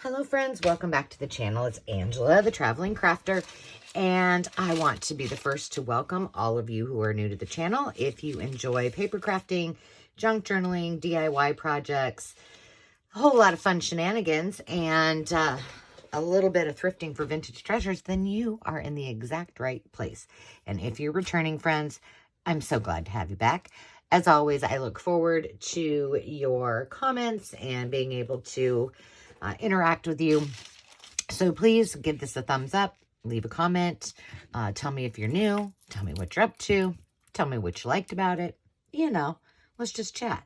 Hello friends, welcome back to the channel. It's Angela, the Traveling Crafter, and I want to be the first to welcome all of you who are new to the channel. If you enjoy paper crafting, junk journaling, DIY projects, a whole lot of fun shenanigans, and a little bit of thrifting for vintage treasures, then you are in the exact right place. And if you're returning friends, I'm so glad to have you back. As always, I look forward to your comments and being able to interact with you. So please give this a thumbs up, leave a comment, tell me if you're new, tell me what you're up to, tell me what you liked about it. You know, let's just chat.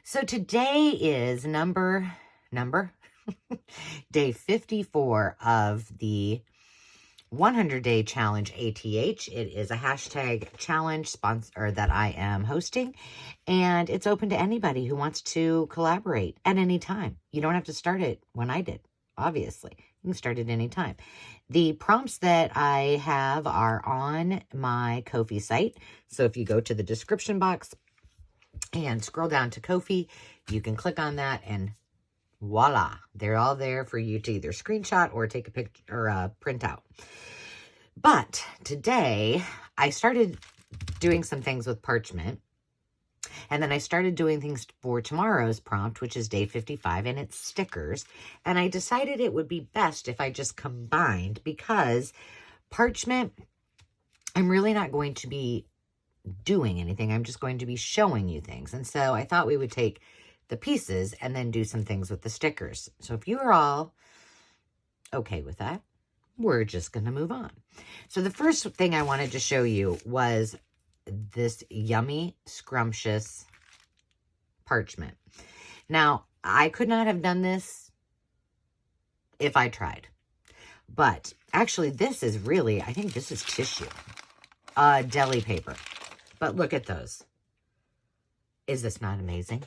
So today is day 54 of the 100-day challenge ATH. It is a hashtag challenge sponsor that I am hosting, and it's open to anybody who wants to collaborate at any time. You don't have to start it when I did, obviously. You can start at any time. The prompts that I have are on my Ko-fi site. So if you go to the description box and scroll down to Ko-fi, you can click on that and voila, they're all there for you to either screenshot or take a picture or print out. But today I started doing some things with Parchment, and then I started doing things for tomorrow's prompt, which is day 55, and it's stickers. And I decided it would be best if I just combined, because Parchment, I'm really not going to be doing anything. I'm just going to be showing you things. And so I thought we would take the pieces and then do some things with the stickers. So if you are all okay with that, we're just going to move on. So the first thing I wanted to show you was this yummy, scrumptious Parchment. Now, I could not have done this if I tried. But actually, this is really, I think this is tissue. Deli paper. But look at those. Is this not amazing?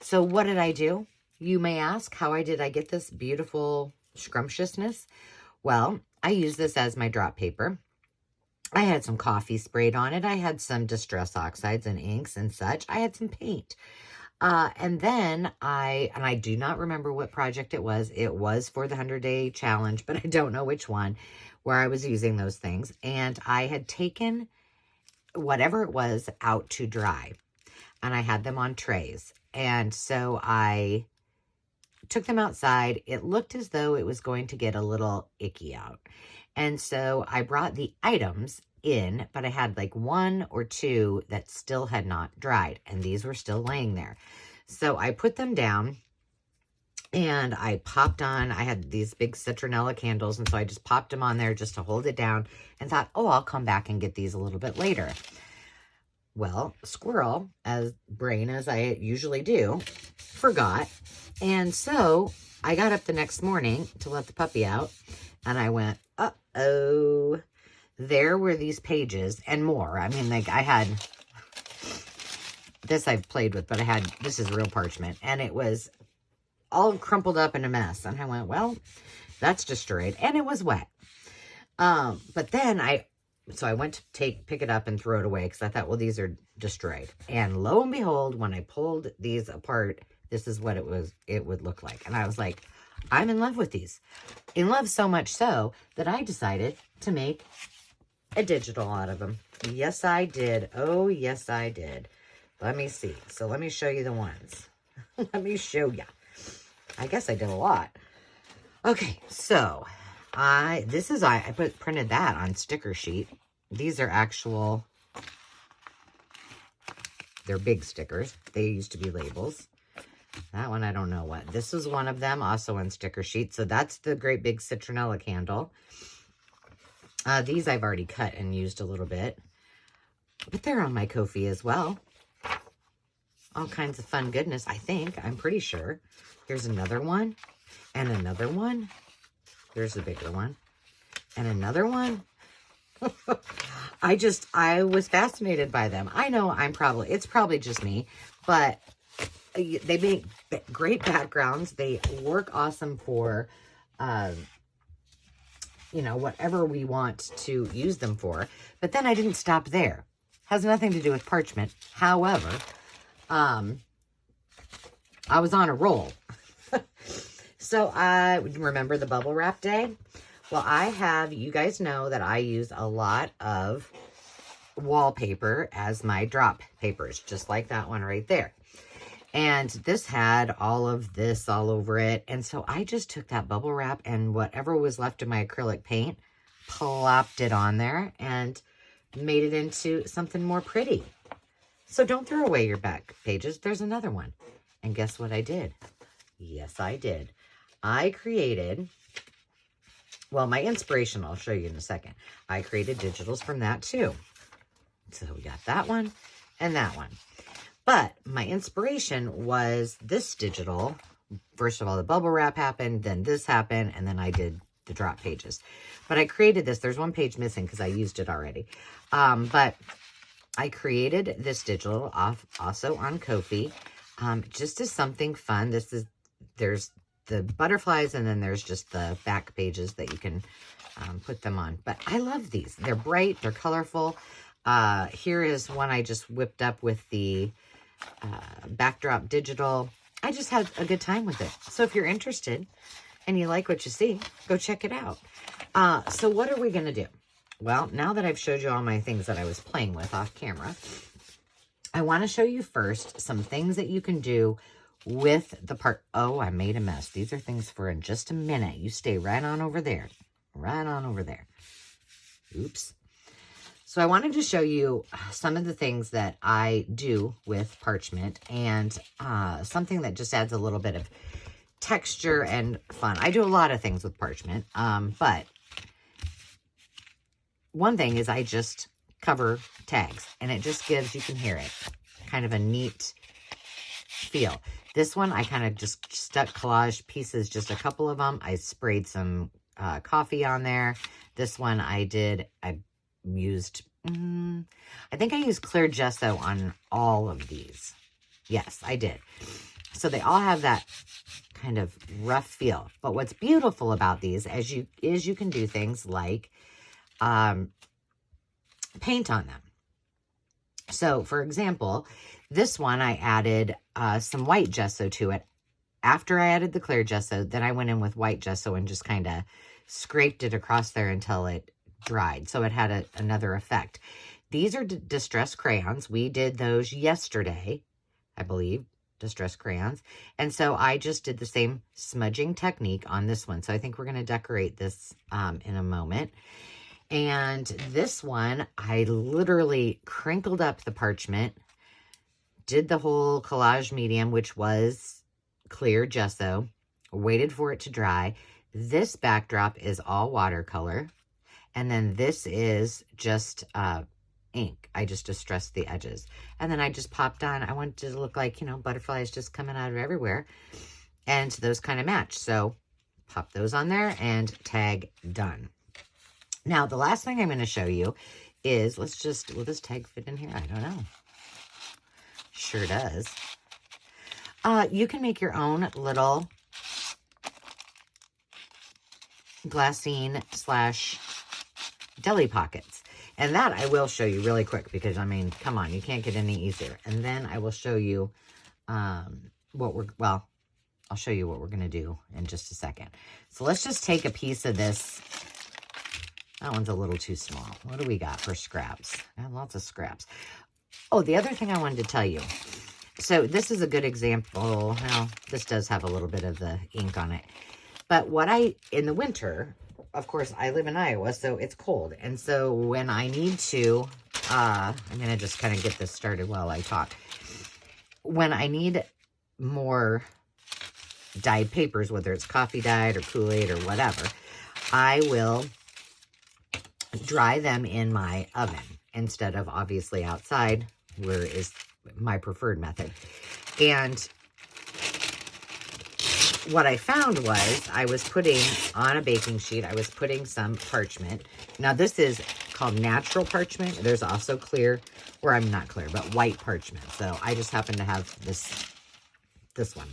So what did I do? You may ask, how did I get this beautiful scrumptiousness? Well, I use this as my drop paper. I had some coffee sprayed on it. I had some distress oxides and inks and such. I had some paint. And then I do not remember what project it was. It was for the 100-day challenge, but I don't know which one, where I was using those things. And I had taken whatever it was out to dry, and I had them on trays. And so I took them outside. It looked as though it was going to get a little icky out. And so I brought the items in, but I had like one or two that still had not dried, and these were still laying there. So I put them down and I popped on, I had these big citronella candles, and so I just popped them on there just to hold it down and thought, oh, I'll come back and get these a little bit later. Well, squirrel, as brain as I usually do, forgot. And so I got up the next morning to let the puppy out, and I went, uh-oh. There were these pages and more. I mean, like, I had, this I've played with, but this is real Parchment, and it was all crumpled up in a mess. And I went, well, that's destroyed. And it was wet. But then so I went to pick it up and throw it away, because I thought, well, these are destroyed. And lo and behold, when I pulled these apart, this is what it would look like. And I was like, I'm in love with these. In love so much so that I decided to make a digital out of them. Yes, I did. Oh, yes, I did. Let me see. So let me show you the ones. Let me show you. I guess I did a lot. Okay, so I printed that on sticker sheet. These are actual, they're big stickers. They used to be labels. That one, I don't know what. This is one of them, also on sticker sheet. So that's the great big citronella candle. These I've already cut and used a little bit. But they're on my Ko-fi as well. All kinds of fun goodness, I think. I'm pretty sure. Here's another one. And another one. There's a bigger one. And another one. I was fascinated by them. I know it's probably just me, but they make great backgrounds. They work awesome for, whatever we want to use them for. But then I didn't stop there. Has nothing to do with Parchment. However, I was on a roll. So I remember the bubble wrap day. Well, you guys know that I use a lot of wallpaper as my drop papers, just like that one right there. And this had all of this all over it. And so I just took that bubble wrap and whatever was left of my acrylic paint, plopped it on there and made it into something more pretty. So don't throw away your back pages. There's another one. And guess what I did? Yes, I did. I created, well, my inspiration, I'll show you in a second. I created digitals from that too. So we got that one and that one. But my inspiration was this digital. First of all, the bubble wrap happened, then this happened, and then I did the drop pages. But I created this. There's one page missing because I used it already. But I created this digital also on Ko-fi, just as something fun. There's the butterflies, and then there's just the back pages that you can put them on. But I love these. They're bright. They're colorful. Here is one I just whipped up with the backdrop digital. I just had a good time with it. So if you're interested and you like what you see, go check it out. So what are we going to do? Well, now that I've showed you all my things that I was playing with off camera, I want to show you first some things that you can do with the part. Oh, I made a mess. These are things for in just a minute. You stay right on over there. Right on over there. Oops. So I wanted to show you some of the things that I do with Parchment and something that just adds a little bit of texture and fun. I do a lot of things with Parchment, but one thing is I just cover tags and it just gives, you can hear it, kind of a neat feel. This one, I kind of just stuck collage pieces, just a couple of them. I sprayed some coffee on there. This one I used, I think I used clear gesso on all of these. Yes, I did. So they all have that kind of rough feel. But what's beautiful about these is you can do things like paint on them. So for example, this one I added some white gesso to it. After I added the clear gesso, then I went in with white gesso and just kind of scraped it across there until it dried. So it had another effect. These are distress crayons. We did those yesterday, I believe, distress crayons. And so I just did the same smudging technique on this one. So I think we're going to decorate this in a moment. And this one, I literally crinkled up the parchment, did the whole collage medium, which was clear gesso, waited for it to dry. This backdrop is all watercolor. And then this is just ink. I just distressed the edges. And then I just popped on. I wanted it to look like, butterflies just coming out of everywhere. And those kind of match. So pop those on there and tag done. Now, the last thing I'm going to show you is, will this tag fit in here? I don't know. Sure does. You can make your own little glassine / deli pockets. And that I will show you really quick because, I mean, come on, you can't get any easier. And then I will show you I'll show you what we're going to do in just a second. So let's just take a piece of this. That one's a little too small. What do we got for scraps? I have lots of scraps. Oh, the other thing I wanted to tell you. So this is a good example. Well, this does have a little bit of the ink on it. But in the winter, of course, I live in Iowa, so it's cold. And so when I need to, I'm going to just kind of get this started while I talk. When I need more dyed papers, whether it's coffee dyed or Kool-Aid or whatever, I will dry them in my oven instead of obviously outside, where is my preferred method. And what I found was I was putting on a baking sheet, I was putting some parchment. Now this is called natural parchment. There's also clear, or I'm not clear, but white parchment. So I just happen to have this one.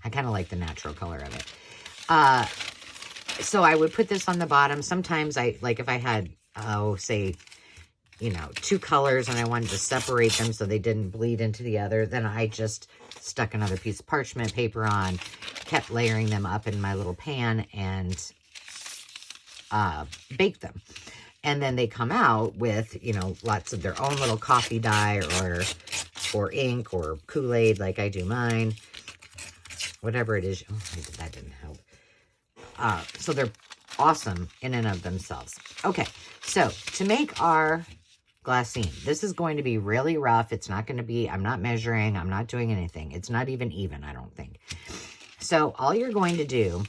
I kind of like the natural color of it. So I would put this on the bottom. Sometimes if I had, say, two colors and I wanted to separate them so they didn't bleed into the other, then I just stuck another piece of parchment paper on, kept layering them up in my little pan and bake them. And then they come out with, you know, lots of their own little coffee dye or ink or Kool-Aid like I do mine. Whatever it is. Oh, that didn't help. So they're awesome in and of themselves. Okay, so to make our glassine, this is going to be really rough. It's not going to be, I'm not measuring, I'm not doing anything. It's not even, I don't think. So all you're going to do,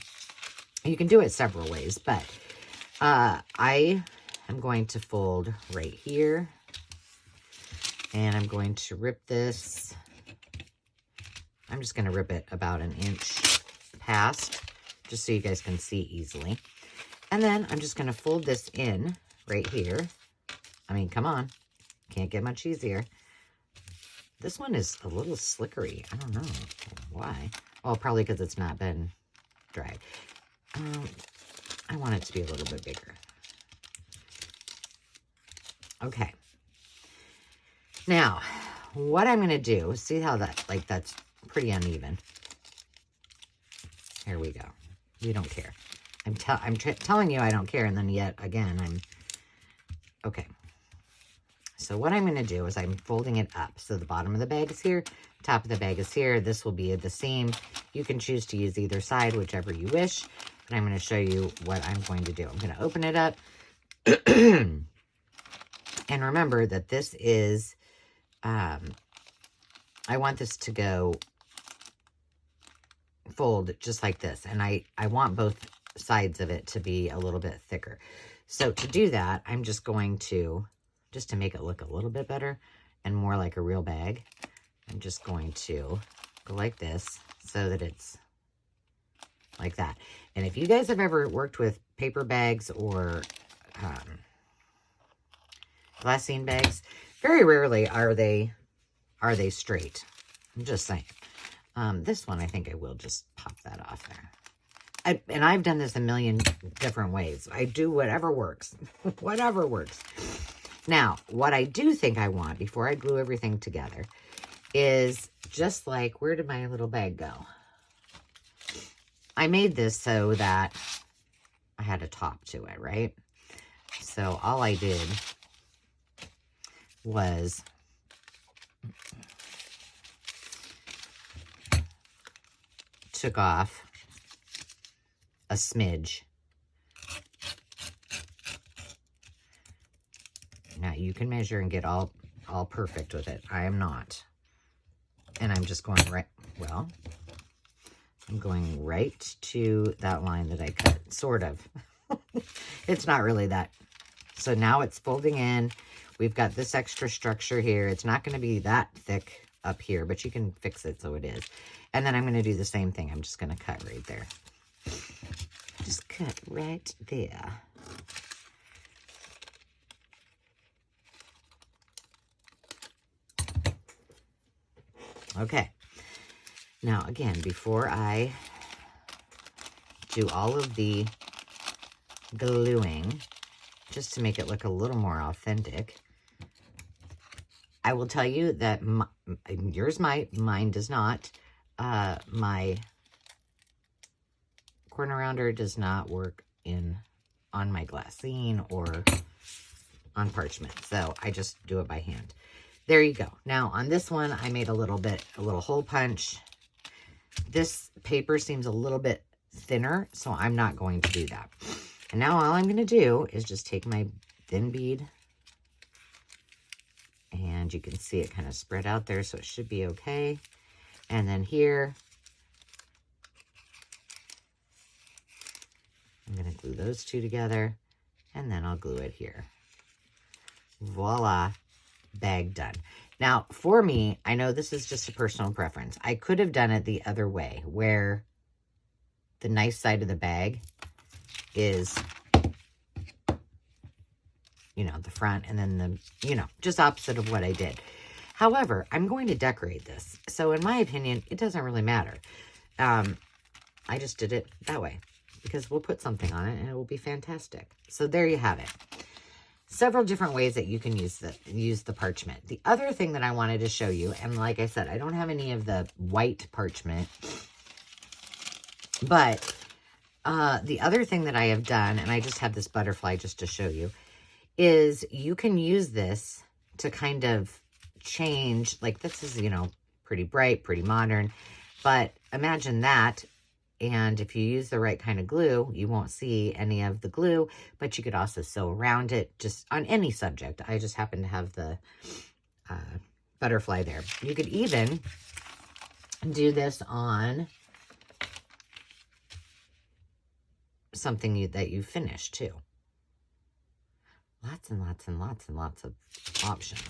you can do it several ways, but I am going to fold right here, and I'm going to rip this. I'm just going to rip it about an inch past, just so you guys can see easily. And then I'm just going to fold this in right here. I mean, come on. Can't get much easier. This one is a little slickery. I don't know why. Well, probably because it's not been dried. I want it to be a little bit bigger. Okay. Now, what I'm going to do, see how that's pretty uneven. Here we go. You don't care. I'm telling you I don't care, and then yet again okay. So what I'm going to do is I'm folding it up. So the bottom of the bag is here, top of the bag is here. This will be the seam. You can choose to use either side, whichever you wish. And I'm going to show you what I'm going to do. I'm going to open it up. And remember that this is, I want this to go fold just like this. And I want both sides of it to be a little bit thicker. So to do that, I'm just going to, just to make it look a little bit better and more like a real bag, I'm just going to go like this so that it's like that. And if you guys have ever worked with paper bags or glassine bags, very rarely are they straight. I'm just saying. This one, I think I will just pop that off there. And I've done this a million different ways. I do whatever works. Whatever works. Now, what I do think I want, before I glue everything together, is just like, where did my little bag go? I made this so that I had a top to it, right? So all I did was took off a smidge. Now you can measure and get all perfect with it. I am not. And I'm just going right, well, I'm going right to that line that I cut, sort of. It's not really that. So now it's folding in. We've got this extra structure here. It's not going to be that thick up here, but you can fix it so it is. And then I'm going to do the same thing. I'm just going to cut right there. Just cut right there. Okay. Now, again, before I do all of the gluing, just to make it look a little more authentic, I will tell you that yours might, mine does not. My corner rounder does not work on my glassine or on parchment. So I just do it by hand. There you go. Now on this one, I made a little hole punch. This paper seems a little bit thinner, so I'm not going to do that. And now all I'm going to do is just take my thin bead, and you can see it kind of spread out there, so it should be okay. And then here, I'm going to glue those two together, and then I'll glue it here. Voila, bag done. Now, for me, I know this is just a personal preference. I could have done it the other way, where the nice side of the bag is, you know, the front, and then the, you know, just opposite of what I did. However, I'm going to decorate this. So in my opinion, it doesn't really matter. I just did it that way because we'll put something on it and it will be fantastic. So there you have it. Several different ways that you can use the parchment. The other thing that I wanted to show you, and like I said, I don't have any of the white parchment. But the other thing that I have done, and I just have this butterfly just to show you, is you can use this to kind of change, like this is, you know, pretty bright, pretty modern, but imagine that. And if you use the right kind of glue, you won't see any of the glue, but you could also sew around it just on any subject. I just happen to have the butterfly there. You could even do this on something that you finish too. Lots and lots and lots and lots of options.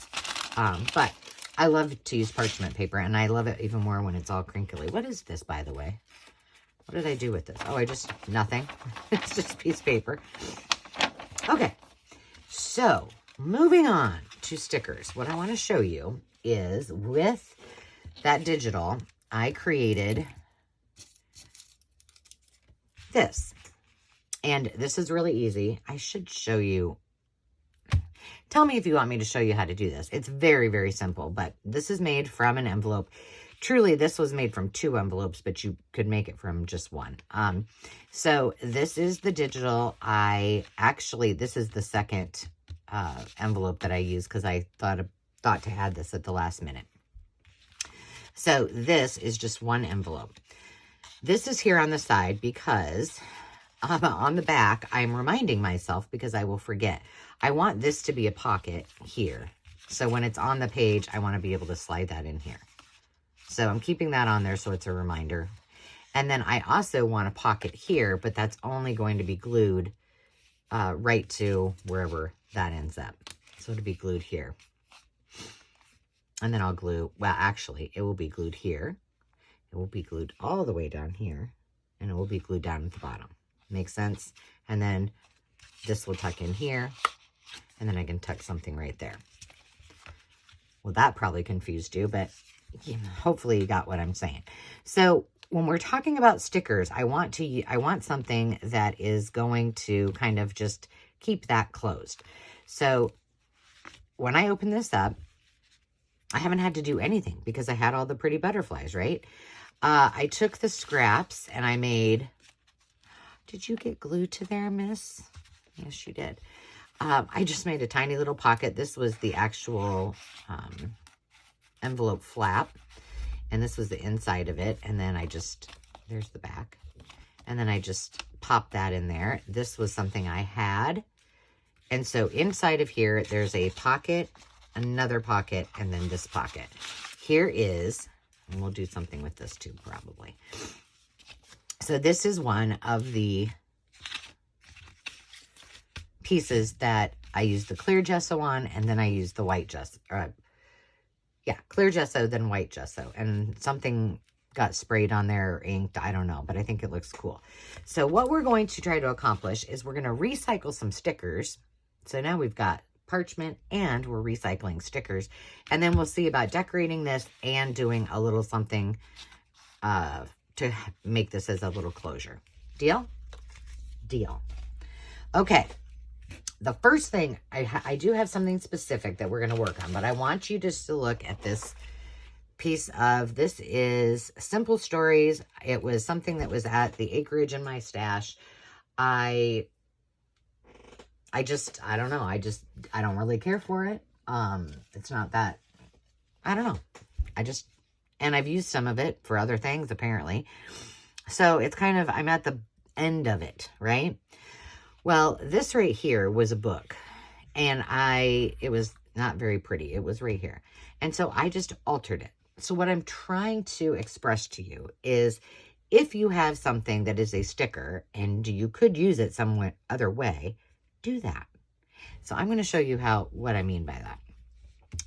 But I love to use parchment paper, and I love it even more when it's all crinkly. What is this, by the way? What did I do with this? Oh, nothing. It's just a piece of paper. Okay, so moving on to stickers. What I want to show you is with that digital, I created this. And this is really easy. I should show you. Tell me if you want me to show you how to do this. It's very, very simple, but this is made from an envelope. Truly, this was made from 2 envelopes, but you could make it from just 1. So this is the digital. This is the second envelope that I use because I thought to add this at the last minute. So this is just 1 envelope. This is here on the side because on the back, I'm reminding myself because I will forget. I want this to be a pocket here. So when it's on the page, I want to be able to slide that in here. So I'm keeping that on there so it's a reminder. And then I also want a pocket here, but that's only going to be glued right to wherever that ends up. So it'll be glued here. And then I'll glue, well, actually, it will be glued here. It will be glued all the way down here. And it will be glued down at the bottom. Makes sense? And then this will tuck in here. And then I can tuck something right there. Well, that probably confused you, but hopefully you got what I'm saying. So when we're talking about stickers, I want something that is going to kind of just keep that closed. So when I open this up, I haven't had to do anything because I had all the pretty butterflies, right? I took the scraps and I made, did you get glued to there, miss? Yes, you did. I just made a tiny little pocket. This was the actual envelope flap, and this was the inside of it. And then there's the back. And then I just popped that in there. This was something I had. And so inside of here, there's a pocket, another pocket, and then this pocket. Here is, and we'll do something with this too, probably. So this is one of the pieces that I used the clear gesso on, and then I used the white gesso. Clear gesso, then white gesso. And something got sprayed on there or inked. I don't know, but I think it looks cool. So what we're going to try to accomplish is we're going to recycle some stickers. So now we've got parchment and we're recycling stickers. And then we'll see about decorating this and doing a little something to make this as a little closure. Deal? Deal. Okay. The first thing, I do have something specific that we're going to work on, but I want you just to look at this piece of, this is Simple Stories. It was something that was at the acreage in my stash. I don't know. I don't really care for it. It's not that, I don't know. And I've used some of it for other things, apparently. So it's kind of, I'm at the end of it, right? Well, this right here was a book, and it was not very pretty. It was right here. And so I just altered it. So what I'm trying to express to you is if you have something that is a sticker and you could use it some other way, do that. So I'm going to show you what I mean by that.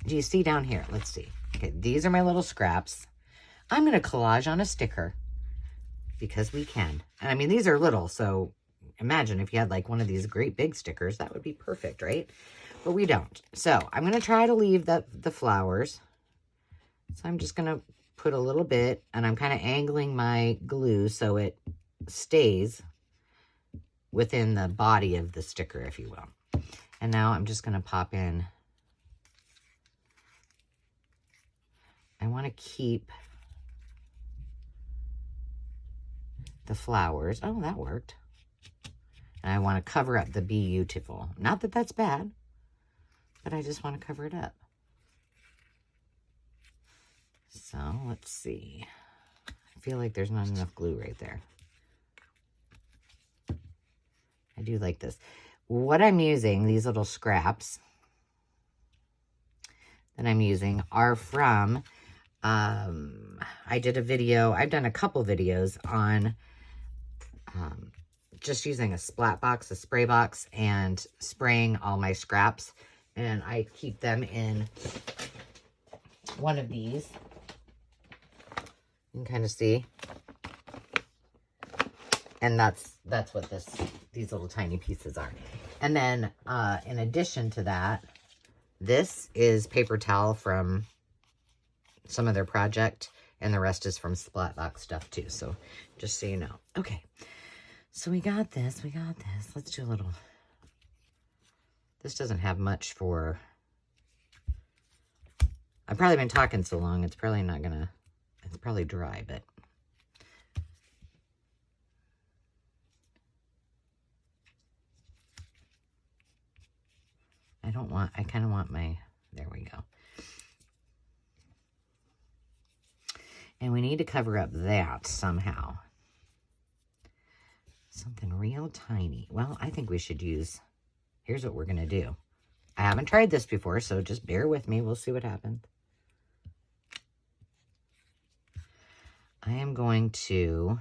Do you see down here? Let's see. Okay, these are my little scraps. I'm going to collage on a sticker because we can. And I mean, these are little, so imagine if you had like one of these great big stickers, that would be perfect, right? But we don't. So I'm going to try to leave the flowers. So I'm just going to put a little bit, and I'm kind of angling my glue so it stays within the body of the sticker, if you will. And now I'm just going to pop in. I want to keep the flowers. Oh, that worked. And I want to cover up the beautiful. Not that that's bad, but I just want to cover it up. So let's see. I feel like there's not enough glue right there. I do like this. What I'm using, these little scraps that I'm using are from, I did a video, I've done a couple videos on just using a splat box, a spray box, and spraying all my scraps. And I keep them in one of these. You can kind of see. And that's what these little tiny pieces are. And then in addition to that, this is paper towel from some of their project, and the rest is from splat box stuff too. So just so you know. Okay. So we got this. Let's do a little. This doesn't have much for. I've probably been talking so long, it's probably not gonna. It's probably dry, but. I kind of want my, there we go. And we need to cover up that somehow. Something real tiny. Well, I think we should use, here's what we're going to do. I haven't tried this before, so just bear with me. We'll see what happens. I am going to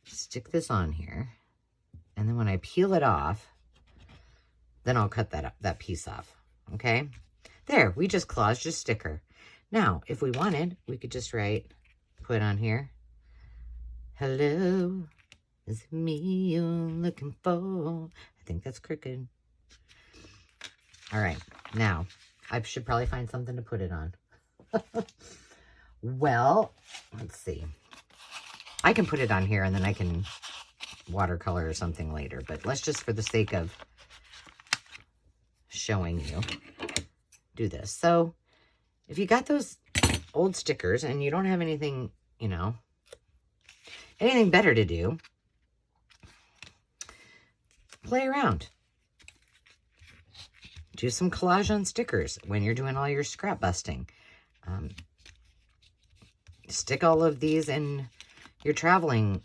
stick this on here. And then when I peel it off, then I'll cut that piece off, okay? There, we just collaged a sticker. Now, if we wanted, we could just put on here, hello, is it me you're looking for? I think that's crooked. All right, now, I should probably find something to put it on. Well, let's see. I can put it on here and then I can watercolor or something later, but let's just, for the sake of showing you, do this. So if you got those old stickers and you don't have anything, anything better to do, play around. Do some collage on stickers when you're doing all your scrap busting. Stick all of these in your traveling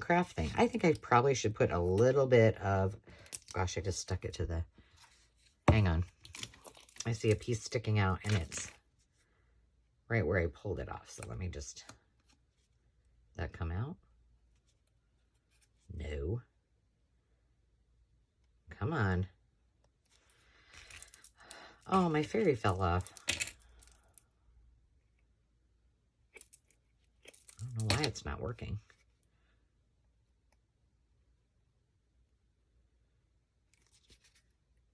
craft thing. I think I probably should put a little bit of, gosh, I just stuck it to the, hang on. I see a piece sticking out and it's right where I pulled it off. So let me just, that come out? No. Come on. Oh, my fairy fell off. I don't know why it's not working.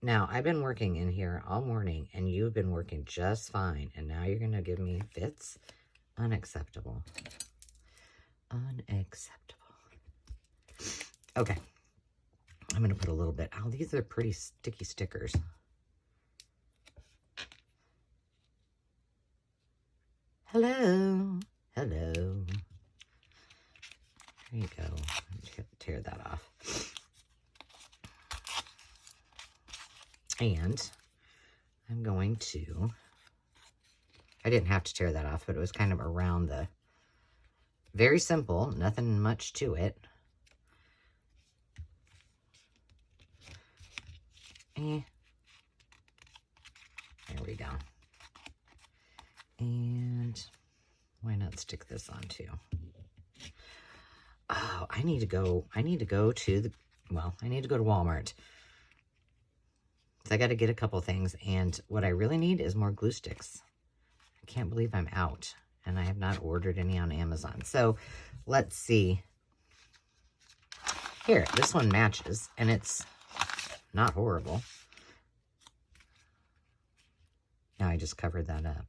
Now, I've been working in here all morning, and you've been working just fine, and now you're going to give me fits? Unacceptable. Unacceptable. Okay. I'm going to put a little bit. Oh, these are pretty sticky stickers. Hello. Hello. There you go. Just have to tear that off. And I'm going to, I didn't have to tear that off, but it was kind of around the, very simple, nothing much to it. There we go. And why not stick this on too? Oh, I need to go to Walmart. So I got to get a couple things, and what I really need is more glue sticks. I can't believe I'm out, and I have not ordered any on Amazon. So let's see. Here, this one matches, and it's not horrible. Now I just covered that up.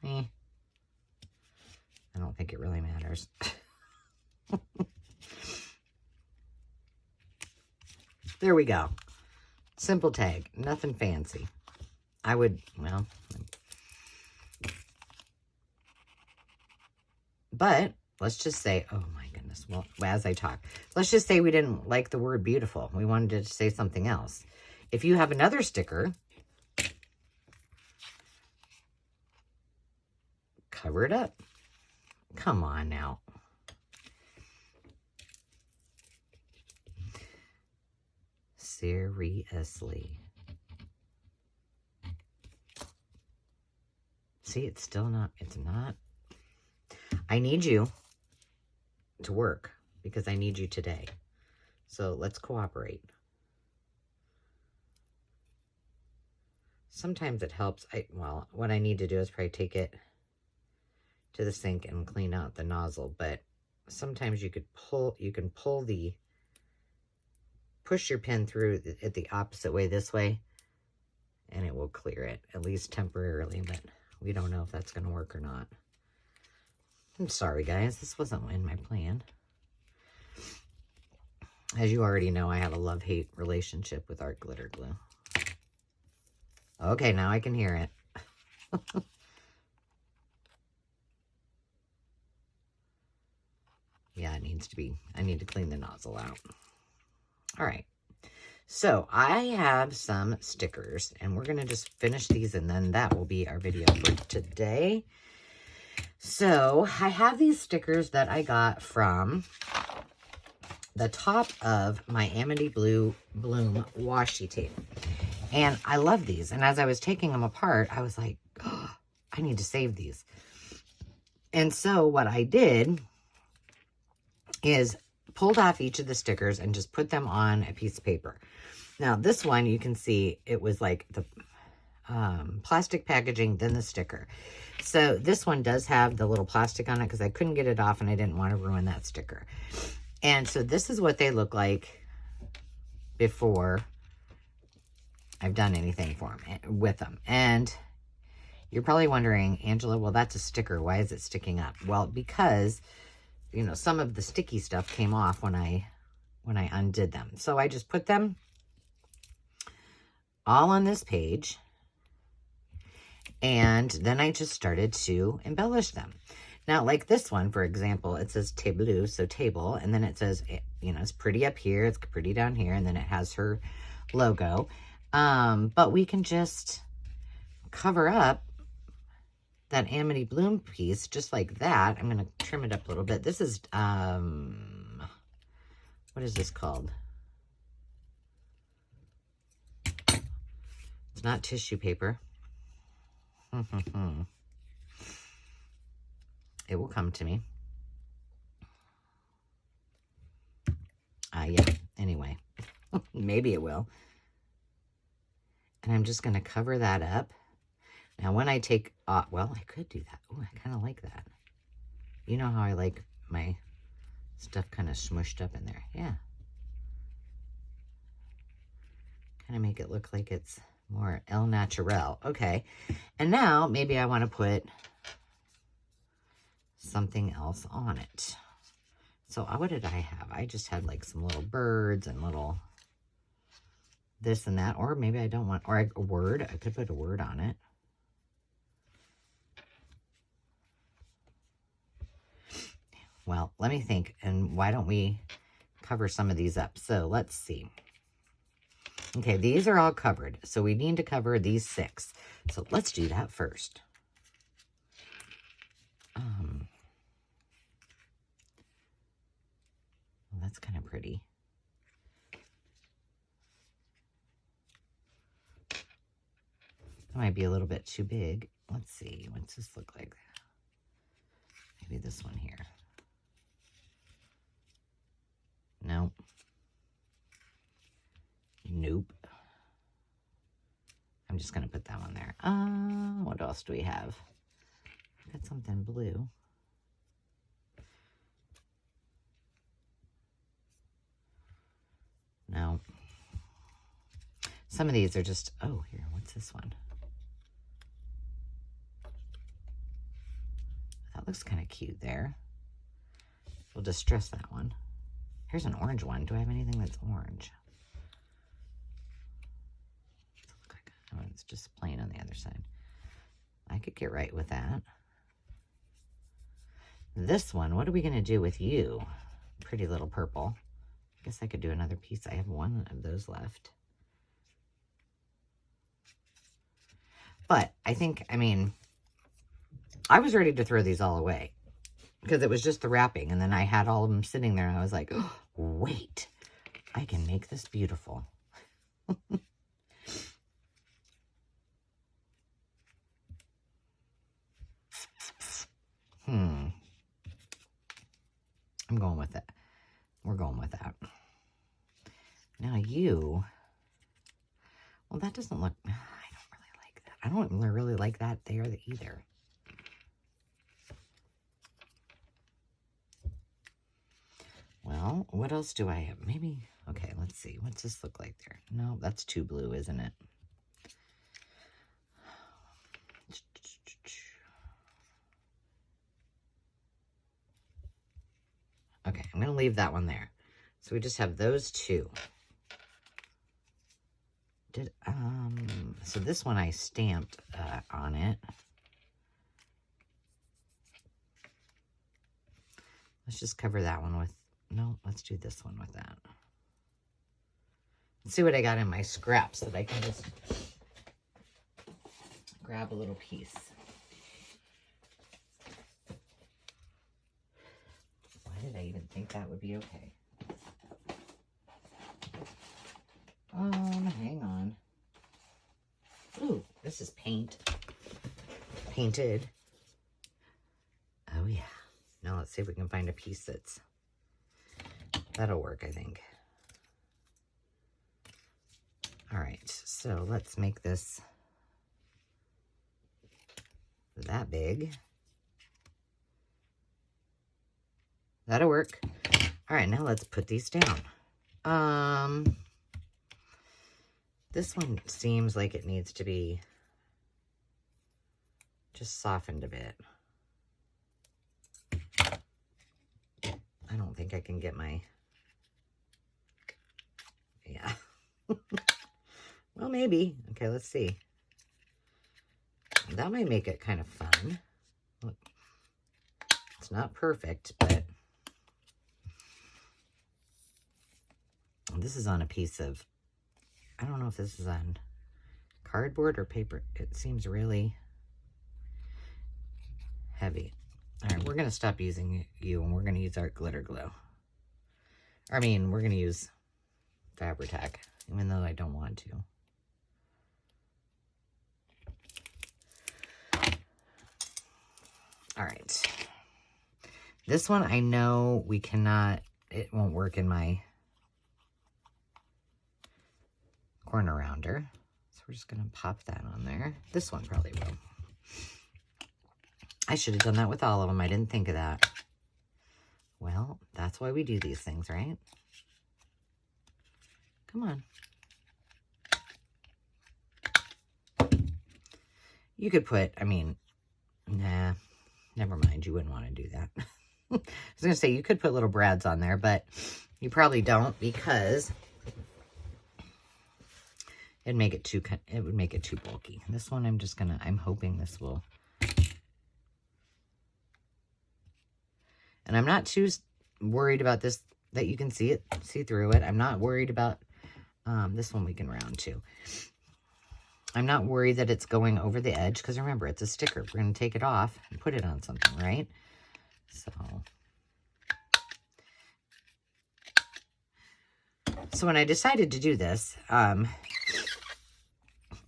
I don't think it really matters. There we go. Simple tag. Nothing fancy. I would, well, but let's just say, oh my goodness, well, as I talk, let's just say we didn't like the word beautiful. We wanted to say something else. If you have another sticker, cover it up. Come on now. Seriously. See, it's still not, it's not. I need you to work because I need you today. So let's cooperate. Sometimes it helps. Well, what I need to do is probably take it to the sink and clean out the nozzle, but sometimes you can pull push your pen through it the opposite way, this way, and it will clear it, at least temporarily, but we don't know if that's going to work or not. I'm sorry, guys. This wasn't in my plan. As you already know, I have a love-hate relationship with art glitter glue. Okay, now I can hear it. Yeah, it needs to be, I need to clean the nozzle out. All right. So I have some stickers, and we're going to just finish these, and then that will be our video for today. So I have these stickers that I got from the top of my Amity Bloom washi tape. And I love these. And as I was taking them apart, I was like, oh, I need to save these. And so what I did is pulled off each of the stickers and just put them on a piece of paper. Now, this one, you can see it was like the plastic packaging, then the sticker. So this one does have the little plastic on it because I couldn't get it off and I didn't want to ruin that sticker. And so this is what they look like before I've done anything for them, with them. And you're probably wondering, Angela, well, that's a sticker. Why is it sticking up? Well, because, you know, some of the sticky stuff came off when I undid them. So I just put them all on this page. And then I just started to embellish them. Now, like this one, for example, it says tableau, so table, and then it says, you know, it's pretty up here, it's pretty down here, and then it has her logo. But we can just cover up that Amity Bloom piece just like that. I'm going to trim it up a little bit. This is, what is this called? It's not tissue paper. It will come to me. Yeah, anyway, maybe it will. And I'm just going to cover that up. Now, when I take off, well, I could do that. Oh, I kind of like that. You know how I like my stuff kind of smushed up in there. Yeah. Kind of make it look like it's more El Natural. Okay. And now maybe I want to put something else on it. So what did I have? I just had like some little birds and little this and that. Or maybe I don't want, or a word. I could put a word on it. Well, let me think. And why don't we cover some of these up? So let's see. Okay, these are all covered. So we need to cover these 6. So let's do that first. Well, that's kind of pretty. That might be a little bit too big. Let's see. What's this look like? Maybe this one here. Nope. Nope. I'm just going to put that one there. What else do we have? Got something blue. No. Some of these are just, oh, here, what's this one? That looks kind of cute there. We'll distress that one. Here's an orange one. Do I have anything that's orange? Oh, it's just plain on the other side. I could get right with that. This one, what are we going to do with you? Pretty little purple. I guess I could do another piece. I have one of those left. But I think, I mean, I was ready to throw these all away because it was just the wrapping. And then I had all of them sitting there and I was like, oh, wait, I can make this beautiful. I'm going with it. We're going with that. Now you, well, that doesn't look, I don't really like that. I don't really like that there either. Well, what else do I have? Maybe, okay, let's see. What's this look like there? No, that's too blue, isn't it? Okay, I'm going to leave that one there. So we just have those two. So this one I stamped on it. Let's just cover that one with, no, let's do this one with that. Let's see what I got in my scraps that I can just grab a little piece. Why did I even think that would be okay? Hang on. Ooh, this is paint. Painted. Oh, yeah. Now let's see if we can find a piece that'll work, I think. All right, so let's make this that big. That'll work. All right, now let's put these down. This one seems like it needs to be just softened a bit. I don't think I can get my, yeah. Well, maybe. Okay, let's see. That might make it kind of fun. Look, it's not perfect, but this is on a piece of, I don't know if this is on cardboard or paper. It seems really heavy. All right, we're going to stop using you and we're going to use our glitter glue. I mean, we're going to use Fabri-Tac, even though I don't want to. All right. This one, I know we cannot, it won't work in my corner rounder. So we're just going to pop that on there. This one probably will. I should have done that with all of them. I didn't think of that. Well, that's why we do these things, right? Come on. You could put, I mean, nah, never mind. You wouldn't want to do that. I was going to say you could put little brads on there, but you probably don't because it would make it too bulky. This one I'm hoping this will. And I'm not too worried about this, that you can see through it. I'm not worried about, this one we can round too. I'm not worried that it's going over the edge, because remember, it's a sticker. We're going to take it off and put it on something, right? So when I decided to do this,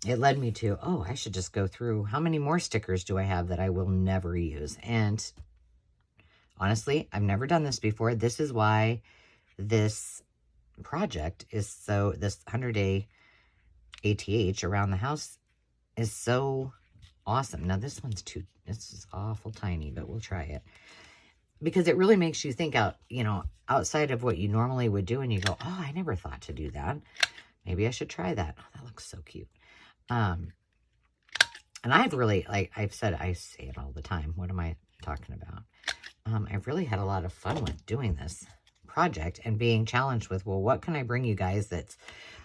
it led me to, oh, I should just go through, how many more stickers do I have that I will never use? And honestly, I've never done this before. This is why this project is so, this 100-day ATH around the house is so awesome. Now this one's this is awful tiny, but we'll try it. Because it really makes you think outside of what you normally would do, and you go, oh, I never thought to do that. Maybe I should try that. Oh, that looks so cute. And I've really, like I say it all the time. What am I talking about? I've really had a lot of fun with doing this project and being challenged with, well, what can I bring you guys that's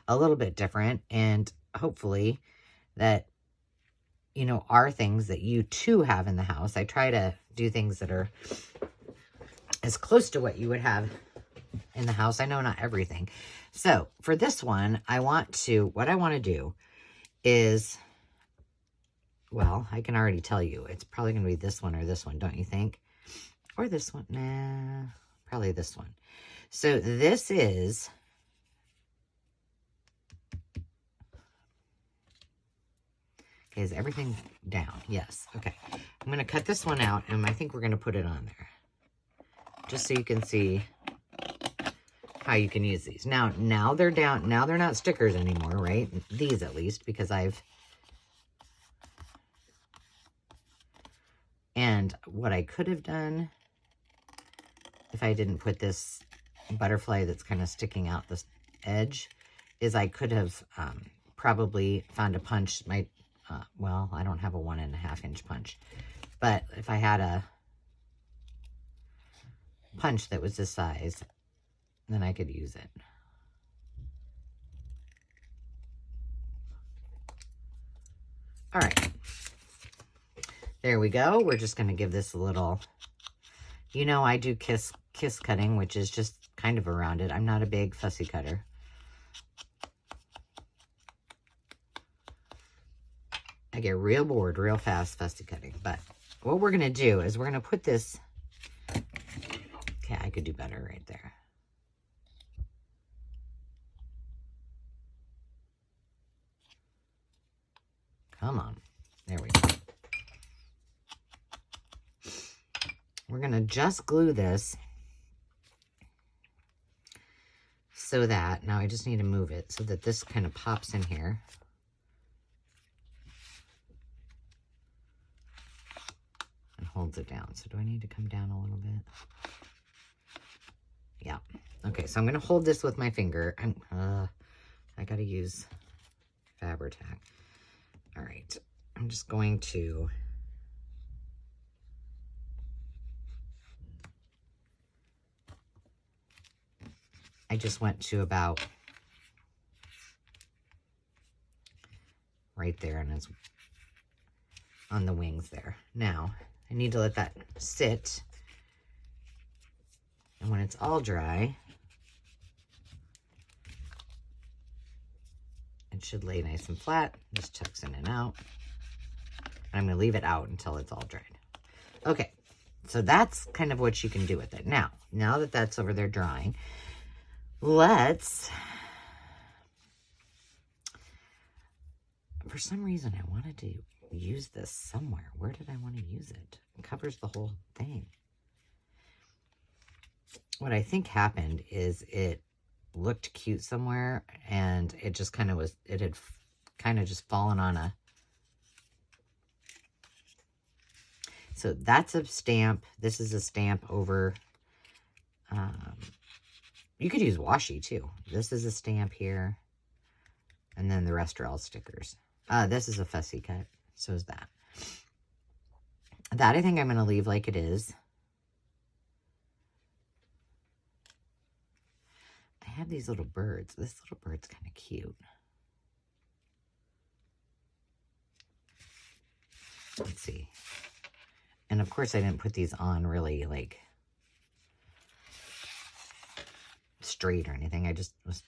a little bit different and hopefully that, you know, are things that you too have in the house. I try to do things that are as close to what you would have in the house. I know not everything. So for this one, what I want to do is, well, I can already tell you, it's probably going to be this one or this one, don't you think? Or this one. Nah, probably this one. So this is, okay, is everything down? Yes. Okay. I'm going to cut this one out, and I think we're going to put it on there, just so you can see how you can use these. Now they're down. Now they're not stickers anymore, right? These at least, because and what I could have done if I didn't put this butterfly that's kind of sticking out this edge is I could have probably found a punch. Well, I don't have a 1.5 inch punch, but if I had a punch that was this size, then I could use it. All right. There we go. We're just going to give this a little, you know, I do kiss cutting, which is just kind of around it. I'm not a big fussy cutter. I get real bored real fast fussy cutting. But what we're going to do is we're going to put this, okay, I could do better right there. Come on. There we go. We're going to just glue this so that, now I just need to move it so that this kind of pops in here. And holds it down. So do I need to come down a little bit? Yeah. Okay, so I'm going to hold this with my finger. I got to use Fabri-Tac. All right. I'm just going to I just went to about right there, and it's on the wings there. Now, I need to let that sit. And when it's all dry, it should lay nice and flat. Just tucks in and out. And I'm going to leave it out until it's all dried. Okay, so that's kind of what you can do with it. Now that that's over there drying, let's, for some reason, I wanted to use this somewhere. Where did I want to use it? It covers the whole thing. What I think happened is it looked cute somewhere, and it just kind of was, it had kind of just fallen on a, so that's a stamp. This is a stamp over, you could use washi too. This is a stamp here, and then the rest are all stickers. This is a fussy cut, so is that. That I think I'm going to leave like it is. I have these little birds. This little bird's kind of cute. Let's see. And of course I didn't put these on really like straight or anything. I just was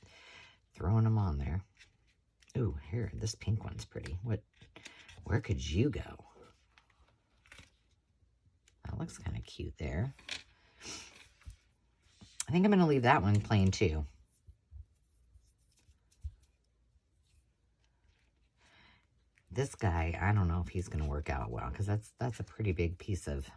throwing them on there. Ooh, here, this pink one's pretty. Where could you go? That looks kind of cute there. I think I'm going to leave that one plain too. This guy, I don't know if he's going to work out well, because that's a pretty big piece of,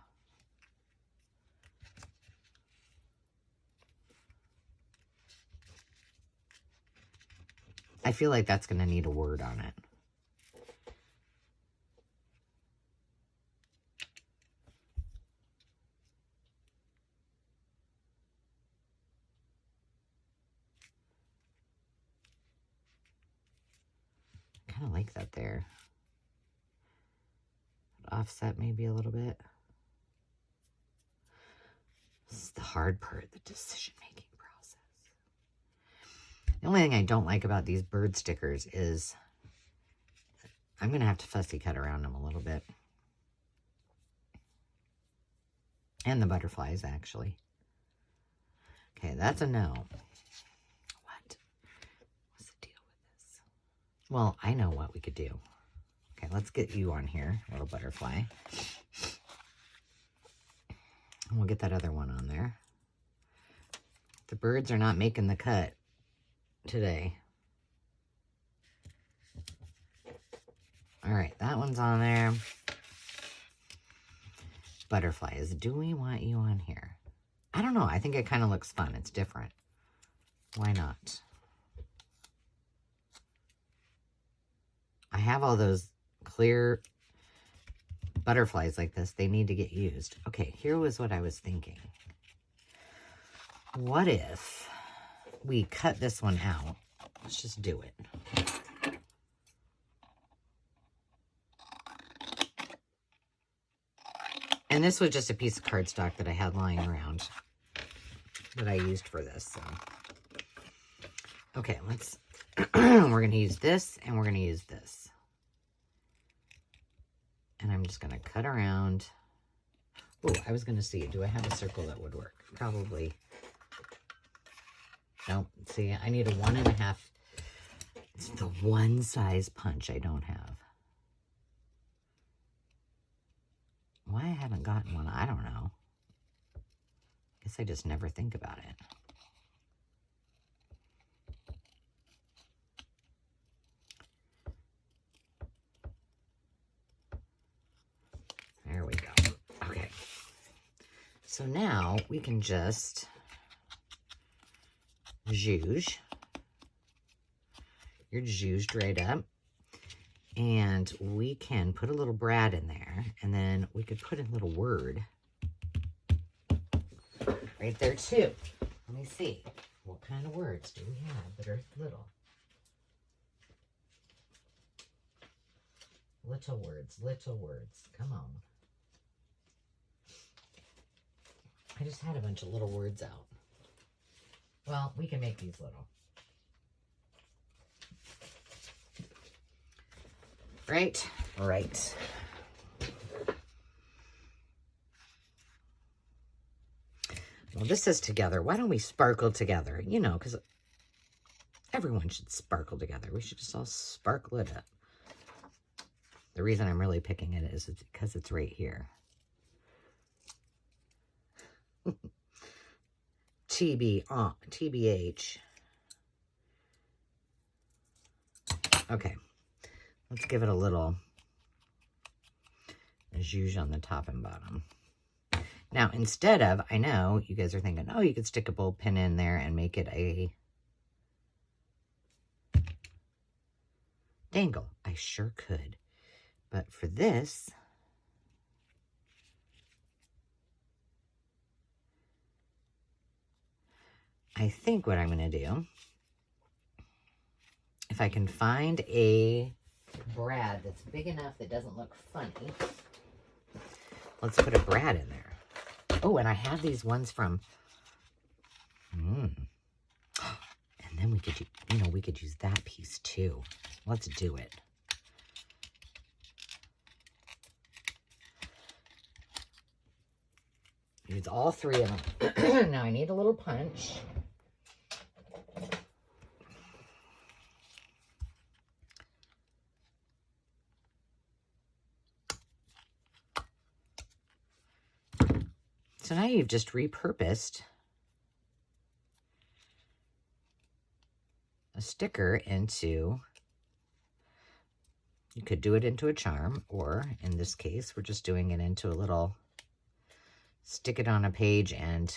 I feel like that's going to need a word on it. I kind of like that there. Offset maybe a little bit. This is the hard part, the decision-making process. The only thing I don't like about these bird stickers is I'm going to have to fussy cut around them a little bit. And the butterflies, actually. Okay, that's a no. What? What's the deal with this? Well, I know what we could do. Okay, let's get you on here, little butterfly. And we'll get that other one on there. The birds are not making the cut today. All right, that one's on there. Butterflies. Do we want you on here? I don't know. I think it kind of looks fun. It's different. Why not? I have all those clear butterflies like this. They need to get used. Okay, here was what I was thinking. What if we cut this one out? Let's just do it. And this was just a piece of cardstock that I had lying around that I used for this. So. Okay, let's, we're going to use this and we're going to use this. And I'm just going to cut around. Oh, I was going to see, do I have a circle that would work? Probably. Nope. See, I need a 1.5. It's the one size punch I don't have. Why I haven't gotten one, I don't know. Guess I just never think about it. There we go. Okay. So now we can just zhuzh. You're zhuzhed right up. And we can put a little brad in there. And then we could put a little word right there too. Let me see. What kind of words do we have that are little? Little words, little words. Come on. I just had a bunch of little words out. Well, we can make these little. Right? Right. Well, this is together. Why don't we sparkle together? You know, because everyone should sparkle together. We should just all sparkle it up. The reason I'm really picking it is because it's right here. TBH. Okay. Let's give it a little zhuzh on the top and bottom. Now, instead of, I know you guys are thinking, oh, you could stick a bulb pin in there and make it a dangle. I sure could. But for this, I think what I'm going to do, if I can find a brad that's big enough that doesn't look funny, let's put a brad in there. Oh, and I have these ones from, and then we could, you know, we could use that piece too. Let's do it. Use all three of them. Now I need a little punch. So now you've just repurposed a sticker into, you could do it into a charm, or in this case, we're just doing it into a little, stick it on a page and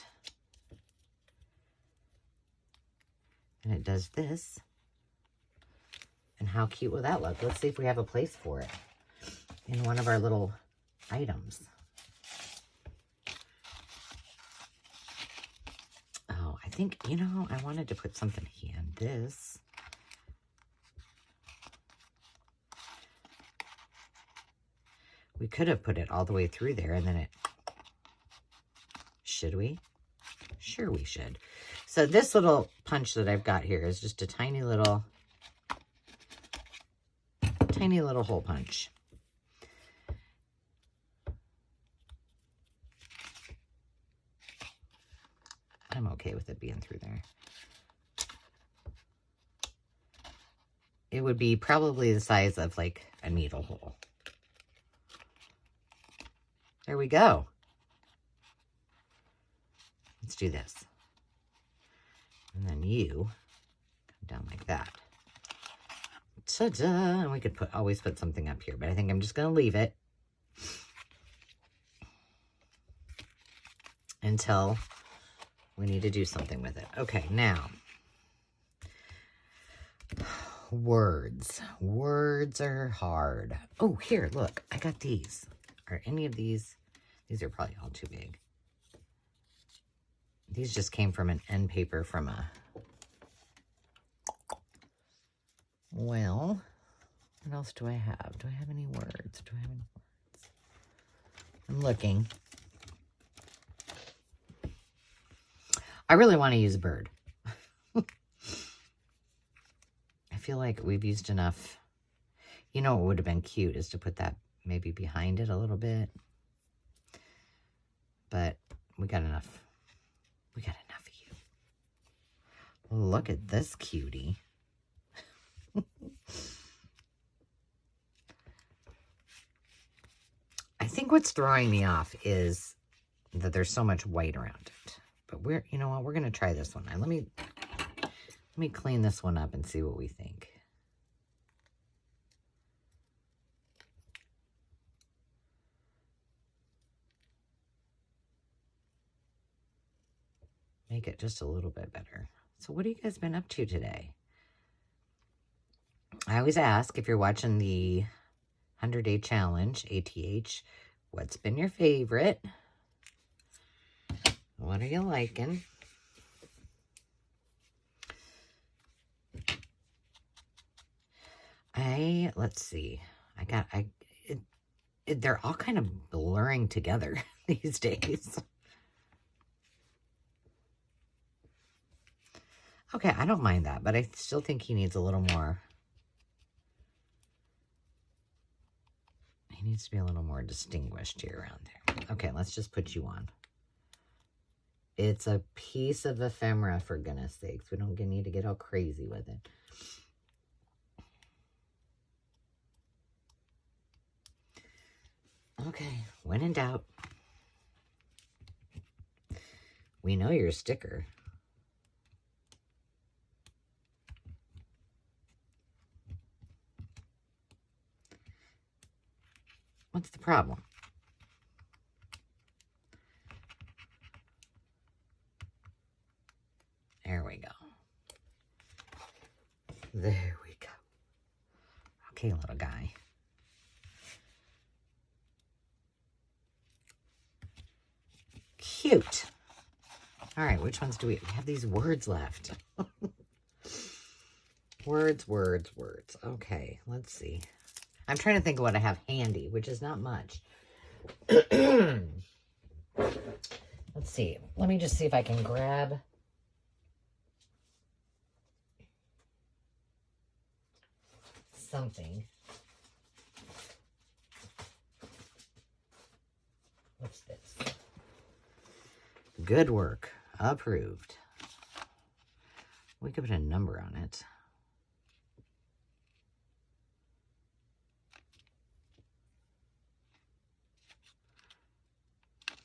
it does this. And how cute will that look? Let's see if we have a place for it in one of our little items. I think, you know, I wanted to put something here in this. We could have put it all the way through there and then it, should we? Sure we should. So this little punch that I've got here is just a tiny little tiny little hole punch. I'm okay with it being through there. It would be probably the size of like a needle hole. There we go. Let's do this. And then you come down like that. Ta-da! And we could always put something up here, but I think I'm just going to leave it until we need to do something with it. Okay, now, words. Words are hard. Oh, here, look, I got these. Are any of these are probably all too big. These just came from an end paper from a, well, what else do I have? Do I have any words? Do I have any words? I'm looking. I really want to use bird. I feel like we've used enough. You know what would have been cute is to put that maybe behind it a little bit. But we got enough. We got enough of you. Look at this cutie. I think what's throwing me off is that there's so much white around it. But you know what? We're going to try this one. Let me clean this one up and see what we think. Make it just a little bit better. So what have you guys been up to today? I always ask if you're watching the 100-day challenge, ATH, what's been your favorite? What are you liking? Let's see. They're all kind of blurring together these days. Okay, I don't mind that, but I still think he needs a little more. He needs to be a little more distinguished here around there. Okay, let's just put you on. It's a piece of ephemera, for goodness sakes. We don't need to get all crazy with it. Okay, when in doubt. We know you're a sticker. What's the problem? There we go. There we go. Okay, little guy. Cute. All right, which ones do we have? These words left. Words. Okay, let's see. I'm trying to think of what I have handy, which is not much. Let's see. Let me just see if I can grab something. What's this? Good work. Approved. We could put a number on it.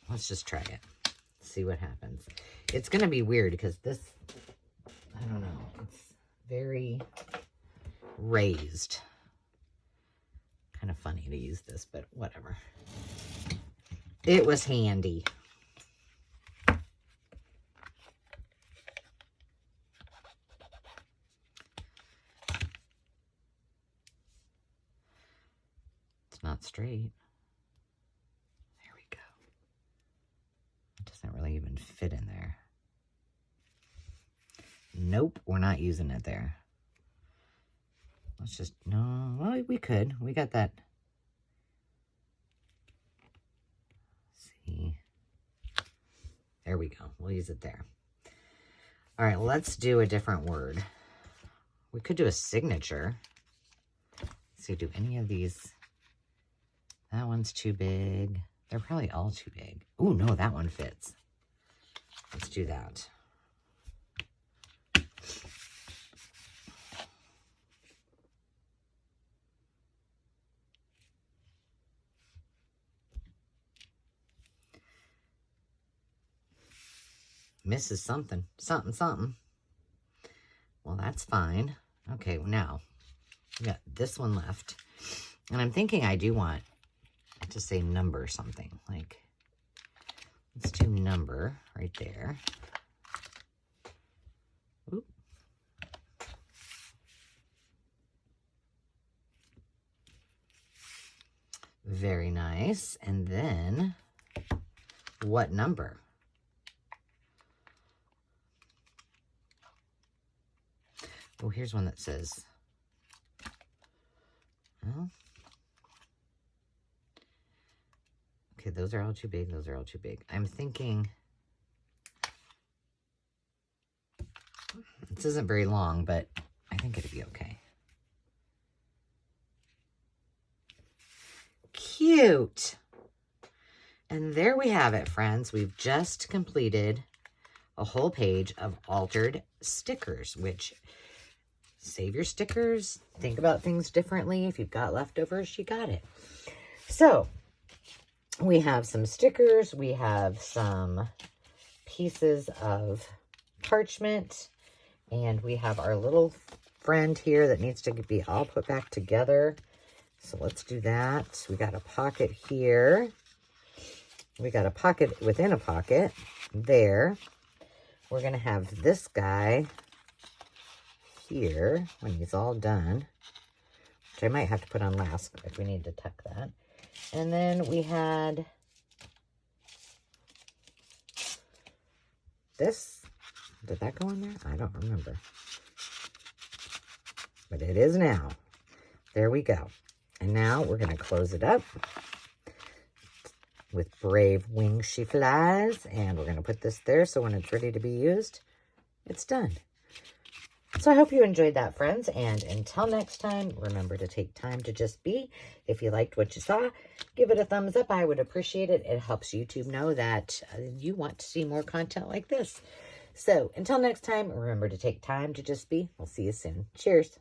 Let's just try it. See what happens. It's going to be weird because this, I don't know, it's very raised. Kind of funny to use this, but whatever. It was handy. It's not straight. There we go. It doesn't really even fit in there. Nope, we're not using it there. Let's just, no, well, we could. We got that. Let's see. There we go. We'll use it there. All right, let's do a different word. We could do a signature. Let's see, do any of these... That one's too big. They're probably all too big. Oh, no, that one fits. Let's do that. Misses something. Something. Well, that's fine. Okay, now, we got this one left. And I'm thinking I do want to say number something. Like, let's do number right there. Oop. Very nice. And then, what number? Oh, here's one that says, well, okay, those are all too big. Those are all too big. I'm thinking, this isn't very long, but I think it'll be okay. Cute. And there we have it, friends. We've just completed a whole page of altered stickers, which... Save your stickers. Think about things differently. If you've got leftovers, you got it. So, we have some stickers. We have some pieces of parchment. And we have our little friend here that needs to be all put back together. So, let's do that. We got a pocket here. We got a pocket within a pocket there. We're going to have this guy here when he's all done, which I might have to put on last if we need to tuck that. And then we had this. Did that go in there? I don't remember. But it is now. There we go. And now we're going to close it up with Brave Wings She Flies. And we're going to put this there so when it's ready to be used, it's done. So I hope you enjoyed that, friends. And until next time, remember to take time to just be. If you liked what you saw, give it a thumbs up. I would appreciate it. It helps YouTube know that you want to see more content like this. So until next time, remember to take time to just be. We'll see you soon. Cheers.